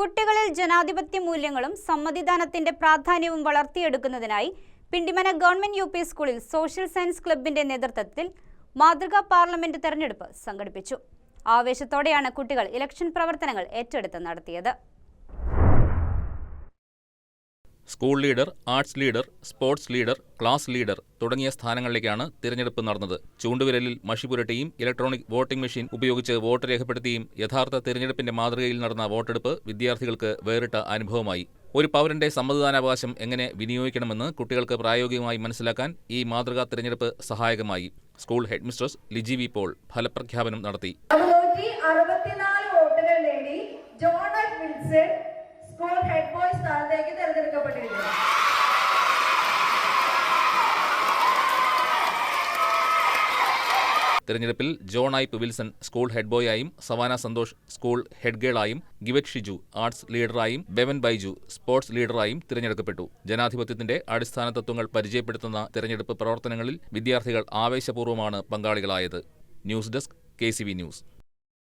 കുട്ടികളിൽ ജനാധിപത്യ മൂല്യങ്ങളും സമ്മതിദാനത്തിന്റെ പ്രാധാന്യവും വളർത്തിയെടുക്കുന്നതിനായി പിണ്ടിമന ഗവൺമെന്റ് യു പി സ്കൂളിൽ സോഷ്യൽ സയൻസ് ക്ലബിന്റെ നേതൃത്വത്തിൽ മാതൃകാ പാർലമെന്റ് തെരഞ്ഞെടുപ്പ് സംഘടിപ്പിച്ചു. ആവേശത്തോടെയാണ് കുട്ടികൾ ഇലക്ഷൻ പ്രവർത്തനങ്ങൾ ഏറ്റെടുത്ത് നടത്തിയത്. School leader, arts leader, sports leader, class leader തുടങ്ങിയ സ്ഥാനങ്ങളിലേക്കാണ് തിരഞ്ഞെടുപ്പ് നടന്നത്. ചൂണ്ടുവിരലിൽ മഷി പുരട്ടിയും ഇലക്ട്രോണിക് വോട്ടിംഗ് മെഷീൻ ഉപയോഗിച്ച് വോട്ട് രേഖപ്പെടുത്തിയും യഥാർത്ഥ തിരഞ്ഞെടുപ്പിന്റെ മാതൃകയിൽ നടന്ന വോട്ടെടുപ്പ് വിദ്യാർത്ഥികൾക്ക് വേറിട്ട അനുഭവമായി. ഒരു പൗരന്റെ സമ്മതിദാനാവകാശം എങ്ങനെ വിനിയോഗിക്കണമെന്ന് കുട്ടികൾക്ക് പ്രായോഗികമായി മനസ്സിലാക്കാൻ ഈ മാതൃകാ തിരഞ്ഞെടുപ്പ് സഹായകമായി. School headmistress Liji V Paul ഫലപ്രഖ്യാപനം നടത്തി. സ്കൂൾ ഹെഡ് ബോയ് സ്ഥാനത്തേക്ക് തെരഞ്ഞെടുക്കപ്പെട്ടിരിക്കുന്നു. തെരഞ്ഞെടുപ്പിൽ John Ipe Wilson school head ബോയായും, സവാന സന്തോഷ് സ്കൂൾ ഹെഡ് ഗേളായും, ഗിവറ്റ് ഷിജു ആർട്സ് ലീഡറായും, ബെവൻ ബൈജു സ്പോർട്സ് ലീഡറായും തിരഞ്ഞെടുക്കപ്പെട്ടു. ജനാധിപത്യത്തിന്റെ അടിസ്ഥാന തത്വങ്ങൾ പരിചയപ്പെടുത്തുന്ന തിരഞ്ഞെടുപ്പ് പ്രവർത്തനങ്ങളിൽ വിദ്യാർത്ഥികൾ ആവേശപൂർവ്വമാണ് പങ്കാളികളായത്. News desk KCV news.